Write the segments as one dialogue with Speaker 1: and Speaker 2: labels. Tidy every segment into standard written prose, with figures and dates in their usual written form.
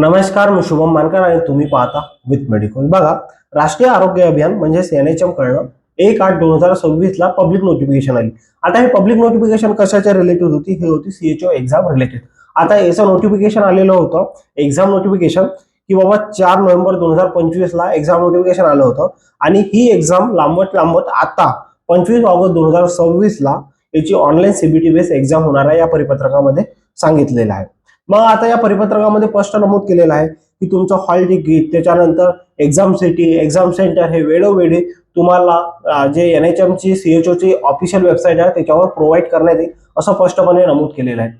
Speaker 1: नमस्कार, मी शुभम मानकर आणि तुम्ही पाहता विथ मेडिकल। बघा, राष्ट्रीय आरोग्य अभियान म्हणजे NHM कडनं 1/8/2026 ला पब्लिक नोटिफिकेशन आली। आता हे पब्लिक नोटिफिकेशन कशाच्या रिलेटेड होती? हे होती CHO एक्झाम रिलेटेड। आता याचं नोटिफिकेशन आलेलं होतं, एक्झाम नोटिफिकेशन, की बाबा 4 नोव्हेंबर 2025 ला एक्झाम नोटिफिकेशन आलं होतं आणि ही एक्झाम लांबत आता 25 ऑगस्ट 2026 ला याची ऑनलाईन CBT बेस एक्झाम होणार आहे, या परिपत्रकामध्ये सांगितलेलं आहे। मग आता या परिपत्रकामध्ये स्पष्ट नमूद केलेलं आहे की तुमचं हॉल तिकीट, त्याच्यानंतर एक्झाम सिटी, एक्झाम सेंटर हे वेळोवेळी तुम्हाला जे NHM ची CHO ची ऑफिशियल वेबसाईट आहे त्याच्यावर प्रोव्हाइड करण्यात येईल, असं स्पष्टपणे नमूद केलेलं आहे।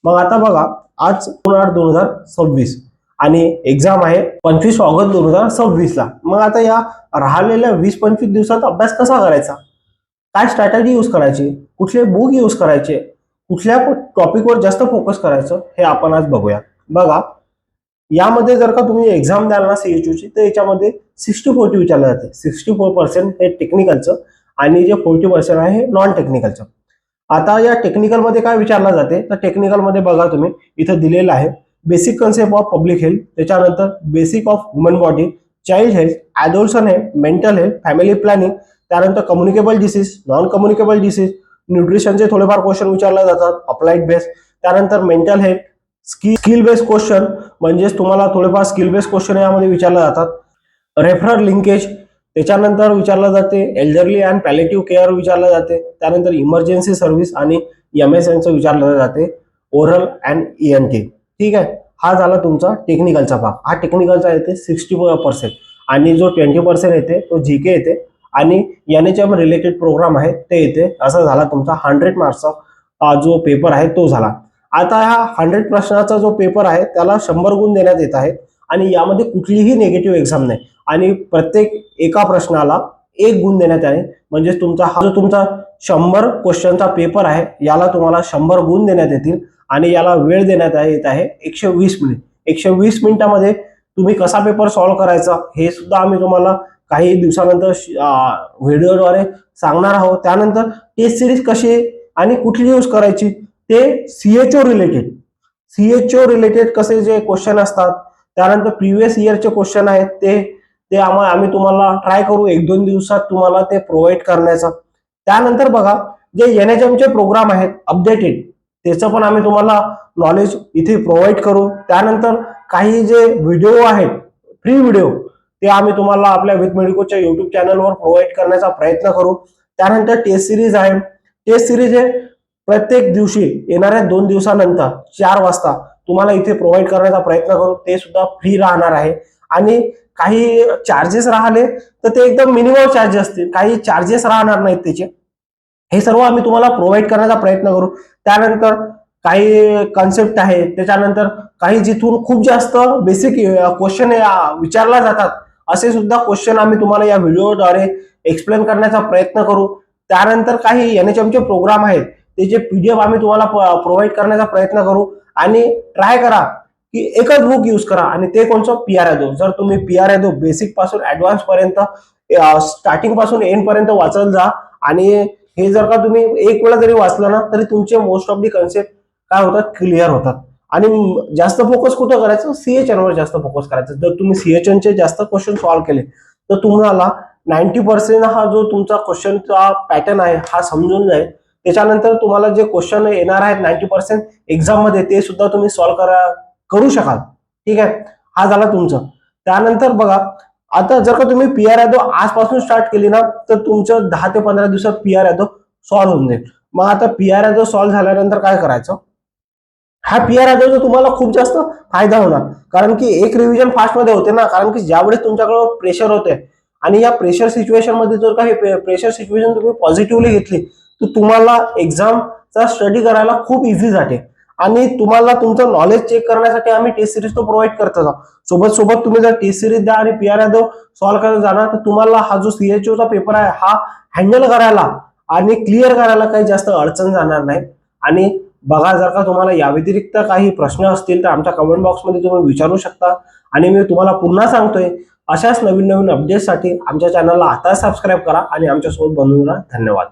Speaker 1: मग आता बघा, आज 2/8/2026 आणि एक्झाम आहे 25 ऑगस्ट 2026 ला। मग आता या राहिलेल्या 20-25 दिवसात अभ्यास कसा करायचा, काय स्ट्रॅटेजी यूज करायची, कुठले बुक यूज करायचे, कुठल्या टॉपिकवर जास्त फोकस करायचं, हे आपण आज बघूया। बघा, यामध्ये जर का तुम्ही एक्झाम द्याल ना CHO ची, तर याच्यामध्ये 60-40 विचारलं जाते। 64% हे टेक्निकलचं आणि जे 40% आहे हे नॉन टेक्निकलचं। आता या टेक्निकल मध्ये काय विचारलं जाते, तर टेक्निकल मध्ये बघा तुम्ही इथं दिलेलं आहे basic concept of public health, त्याच्यानंतर basic of human body, child health, adolescent health, mental health, family planning, त्यानंतर communicable disease, non communicable disease, न्यूट्रिशनचे थोडेफार क्वेश्चन विचारले जातात अप्लाइड बेस, त्यानंतर mental health, skill based question म्हणजे तुम्हाला थोडेफार स्किल बेस्ड क्वेश्चन यामध्ये विचारले जातात, रेफरल लिंकेज, त्याच्यानंतर विचारलं जाते एल्डरली अँड पॅलेटिव्ह केअर विचारलं जाते, त्यानंतर इमर्जन्सी सर्व्हिस आणि MSNचं विचारलं जाते, ओरल अँड ENT। ठीक आहे, हा झाला तुमचा टेक्निकलचा भाग। हा टेक्निकलचा येते 60% आणि जो 20% येते तो GK येते आणि NHM रिलेटेड प्रोग्राम आहे ते येते। असा झाला तुमचा 100 मार्क्सचा जो पेपर आहे तो झाला। आता हा 100 प्रश्नाचा जो पेपर आहे त्याला 100 गुण देण्यात येत आहेत आणि यामध्ये कुठलीही निगेटिव्ह एक्झाम नाही आणि प्रत्येक एका प्रश्नाला 1 गुण देण्यात आले। म्हणजे तुमचा हा जो तुमचा 100 क्वेश्चनचा पेपर आहे याला तुम्हाला 100 गुण देण्यात येतील आणि याला वेळ देण्यात येत आहे 120 मिनिट। 120 मिनिटामध्ये तुम्ही कसा पेपर सॉल्व्ह करायचा हे सुद्धा आम्ही तुम्हाला काही दिवसानंतर व्हिडिओद्वारे सांगणार आहोत। त्यानंतर टेस्ट सिरीज कशी आणि कुठली यूज करायची ते CHO रिलेटेड कसे जे क्वेश्चन असतात, त्यानंतर प्रिव्हियस इयरचे क्वेश्चन आहेत ते आम्ही तुम्हाला ट्राय करू 1-2 दिवसात तुम्हाला ते प्रोव्हाइड करण्याचा। त्यानंतर बघा, जे NHM चे प्रोग्राम आहेत अपडेटेड त्याचं पण आम्ही तुम्हाला नॉलेज इथे प्रोव्हाइड करू। त्यानंतर काही जे व्हिडिओ आहेत फ्री व्हिडिओ ते आम्ही तुम्हाला आपल्या विथ मेडिकोच्या YouTube चॅनलवर प्रोव्हाइड करण्याचा प्रयत्न करू। त्यानंतर टेस्ट सिरीज आहे, टेस्ट सिरीज हे प्रत्येक दिवशी येणाऱ्या 2 दिवसानंतर 4 वाजता तुम्हाला इथे प्रोव्हाइड करण्याचा प्रयत्न करू। ते सुद्धा फ्री राहणार आहे आणि काही चार्जेस राहिले तर ते एकदम मिनिमम चार्जेस असतील, काही चार्जेस राहणार नाहीत त्याचे। हे सर्व आम्ही तुम्हाला प्रोव्हाइड करण्याचा प्रयत्न करू। त्यानंतर काही कन्सेप्ट आहे, त्याच्यानंतर काही जिथून खूप जास्त बेसिक क्वेश्चन विचारला जातात असे सुद्धा क्वेश्चन आम्ही तुम्हाला या व्हिडिओद्वारे एक्सप्लेन करण्याचा प्रयत्न करू। त्यानंतर काही NHM चे प्रोग्राम आहेत त्याचे PDF आम्ही तुम्हाला प्रोव्हाइड करण्याचा प्रयत्न करू आणि ट्राय करा की एकच बुक यूज करा आणि ते कोणतं PRADO। जर तुम्ही PRADO बेसिक पासून ऍडव्हान्स पर्यंत स्टार्टिंग पासून एंड पर्यंत वाचत जा आणि हे जर का तुम्ही एक वेळा जरी वाचलं ना तरी तुमचे मोस्ट ऑफ दी कन्सेप्ट काय होतात, क्लिअर होतात। आणि जास्त फोकस कुठं करायचं, CHN वर जास्त फोकस करायचं। जर तुम्ही CHN चे जास्त क्वेश्चन सॉल्व्ह केले तर तुम्हाला 90% हा जो तुमचा क्वेश्चनचा पॅटर्न आहे हा समजून जाईल। त्याच्यानंतर तुम्हाला जे क्वेश्चन येणार आहेत 90% एक्झाम मध्ये ते सुद्धा तुम्ही सॉल्व्ह करू शकाल। ठीक आहे, हा झाला तुमचं। त्यानंतर बघा, आता जर का तुम्ही PRADO आजपासून स्टार्ट केली ना तर तुमचं 10 ते 15 दिवसात PRADO सॉल्व्ह होऊन जाईल। मग आता PRADO सॉल्व्ह झाल्यानंतर काय करायचं, हा PRADO तुम्हाला खूप जास्त फायदा होणार, कारण की एक रिव्हिजन फास्ट मध्ये होते ना, कारण की ज्यावेळेस तुमच्याकडे प्रेशर होते आणि या प्रेशर सिच्युएशन मध्ये जर काही प्रेशर सिच्युएशन तुम्ही पॉझिटिव्हली घेतली तर तुम्हाला एक्झामचा स्टडी करायला खूप इझी जाते आणि तुम्हाला तुमचं नॉलेज चेक करण्यासाठी आम्ही टेस्ट सिरीज तो प्रोव्हाइड करतो। सोबत तुम्ही जर टेस्ट सिरीज द्या आणि PRADO सॉल्व्ह करायला जाणार तर तुम्हाला हा जो CHO चा पेपर आहे हा हँडल करायला आणि क्लिअर करायला काही जास्त अडचण जाणार नाही। आणि बघा, जर का तुम्हाला या व्यतिरिक्त काही प्रश्न असतील तर आमच्या कमेंट बॉक्समध्ये तुम्ही विचारू शकता आणि मी तुम्हाला पुन्हा सांगतोय, अशाच नवीन अपडेट्ससाठी आमच्या चॅनलला आता सबस्क्राईब करा आणि आमच्यासोबत बनवून राहा। धन्यवाद।